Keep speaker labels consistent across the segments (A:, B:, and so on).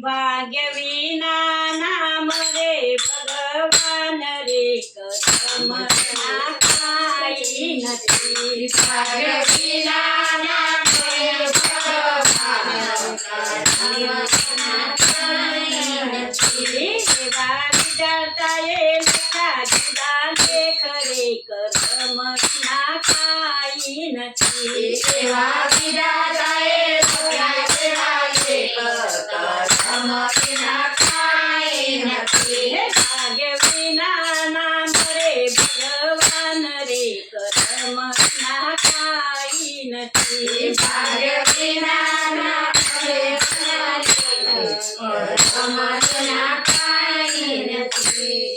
A: ભાગ્ય વિના નામ રે ભગવાન રે કરમ ના કાઈ નથી
B: ભાગ્ય વિના નામ રે ભગવાન કરમ ના કાઈ નથી
A: એવા વિધાતાએ લખ્યા જુદા લેખ રે કરમ ના કાઈ નથી
B: એવા વિધાતાએ લખ્યા જુદા લેખ કરમ વિના કાઈ નથી
A: ભાગ્ય વિના નામ રે ભગવાન રે કરમ ના કાઈ નથી
B: ભાગ્ય વિના નામ રે કરમ વિના કાઈ નથી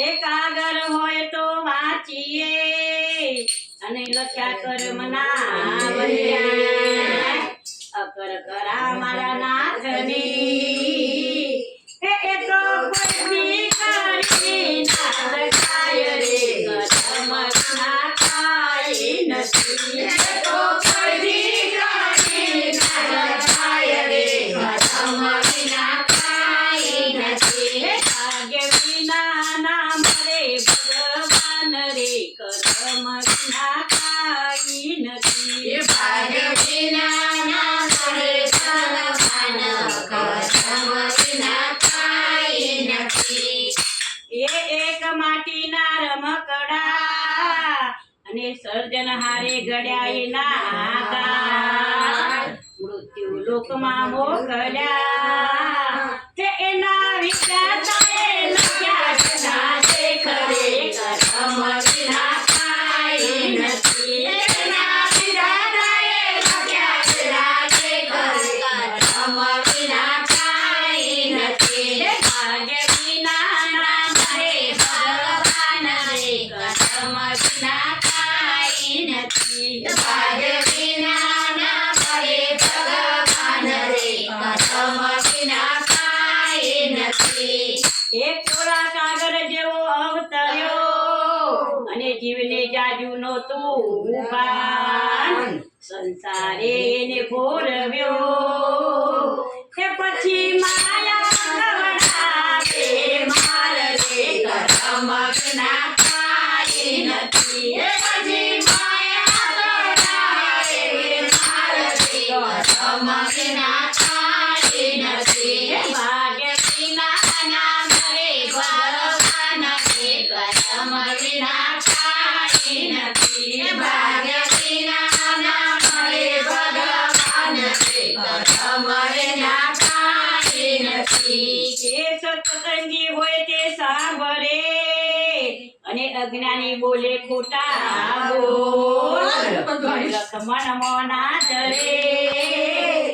A: એક આગળ હોય તો વાંચીએ અને લખ્યા કર્મના વલ્યા અકર કરા મારા નાથની એ તો કોઈ કરી ના કાય રે કરમ ના કાય નથી
B: તો કદી કરી ના થાય રે કરમ વિના કાઈ નથી
A: ભાગ્ય વિના નામ રે ભગવાન રે કરમ ના કાઈ નથી
B: ભાગ્ય વિના નામ રે ભગવાન કરમ વિના કાઈ નથી
A: એ એક માટીના રમકડા અને સર્જન હારે ઘડ્યા એના ગાળ મૃત્યુ લોકમાં મોકલ્યા તે એના વિચારતાએ લખ્યા જતા તે ખરે કરમ વિના કાઈ નથી
B: એના વિધાતાએ લખ્યા જરા તે કરમ વિના કાઈ નથી
A: ભાગ્ય વિના નામ રે ભગવાન રે કરમ વિના કાઈ નથી
B: ભાગ્ય વિના નામ રે ભગવાન રે કરમ વિના કાઈ નથી
A: એક કોરા કાગળ જેવો અવતર્યો અને જીવને જાજુ નહોતું ભાન સંસારે એને ભોરવ્યો કે પછી માયા કવડાવે માર રે
B: કરમ વિના કાઈ નથી પછી માયા કરાવે માર રે કરમ વિના કાઈ નથી
A: ભાગ્ય વિના નામ રે ભગવાન રે
B: કરમ વિના કાઈ નથી ભાગ્ય વિના નામ રે ભગવાન રે કરમ વિના કાઈ નથી
A: જે સત્સંગી હોય તે સાંભળે અને અજ્ઞાની બોલે ખોટા બોલ લખમણ મોના ધરે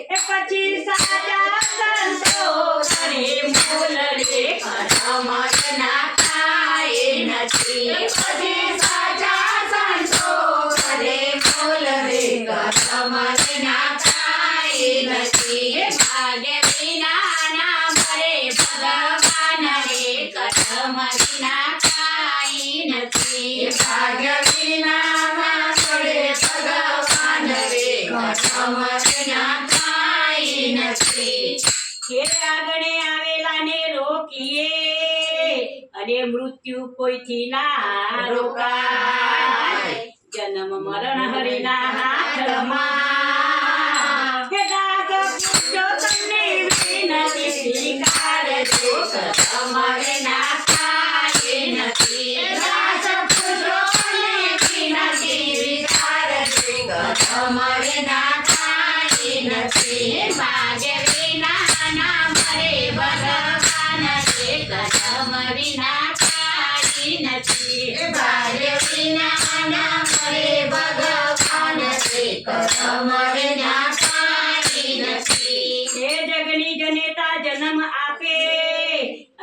A: એ પછી સાચા સંતો કરે મોલ રે
B: કરમ વિના કાઈ નથી પછી સાચા સંતો કરે બોલ રે કરમ વિના કાઈ નથી
A: ભાગ્ય વિના નામ રે ભગવાન રે કરમ વિના કાઈ નથી
B: ભાગ્ય વિના નામ રે ભગવાન રે કરમ વિના કાઈ નથી
A: કે આગળ આવેલાને રોકીએ અને મૃત્યુ કોઈથી ના રોકાય જન્મ મરણ હરિના હાથમાં હે દાદ પૂછો તમને વિનતી સ્વીકારજો
B: કરમ વિના કાઈ નથી દાસ પુત્રો ને વિનતી વિચારજો કરમ વિના કાઈ નથી
A: ભાગ્ય વિના નામ રે ભગવાન રે કરમ વિના કાઈ નથી
B: ભાગ્ય વિના નામ રે ભગવાન રે કરમ વિના કાઈ નથી
A: એ જગની જનેતા જન્મ આપે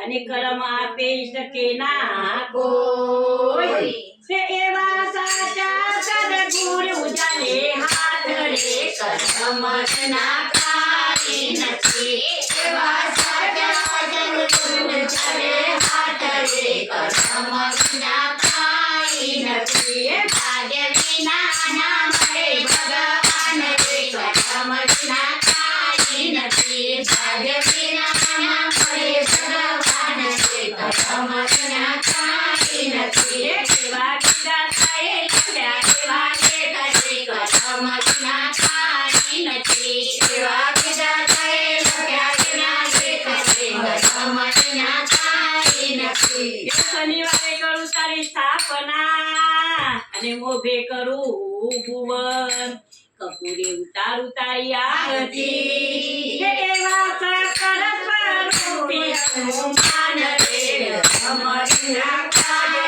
A: અને કર્મ આપે શકે ના કોઈ તે એવા સાચા સદગુરુ જાને હાથ રે
B: કરમ વિના કાઈ નથી એવા સાચા જનગુણ ચલે હાથ રે કરમ વિના કાઈ નથી
A: ભાગ્ય વિના નામ રે ભગવાન રે કરમ વિના કાઈ નથી
B: ભાગ્ય
A: શોભે કરું ભુવન કપૂરે ઉતારું તારી આરતી હે એવા સકળ સ્વરૂપી
B: હનુમાન રે ભ્રમરના કાય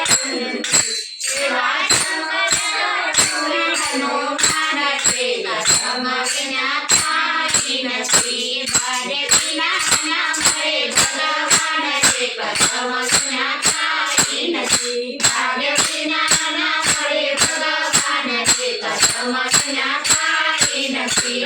B: એવા હનુમાન રે ભ્રમરના કાય નથી ભારે વિના ના મળે ભગવાન રે ભ્રમરના કાય નથી ભારે વિના ના મળે ભગવાન રે ભ્રમરના કાય નથી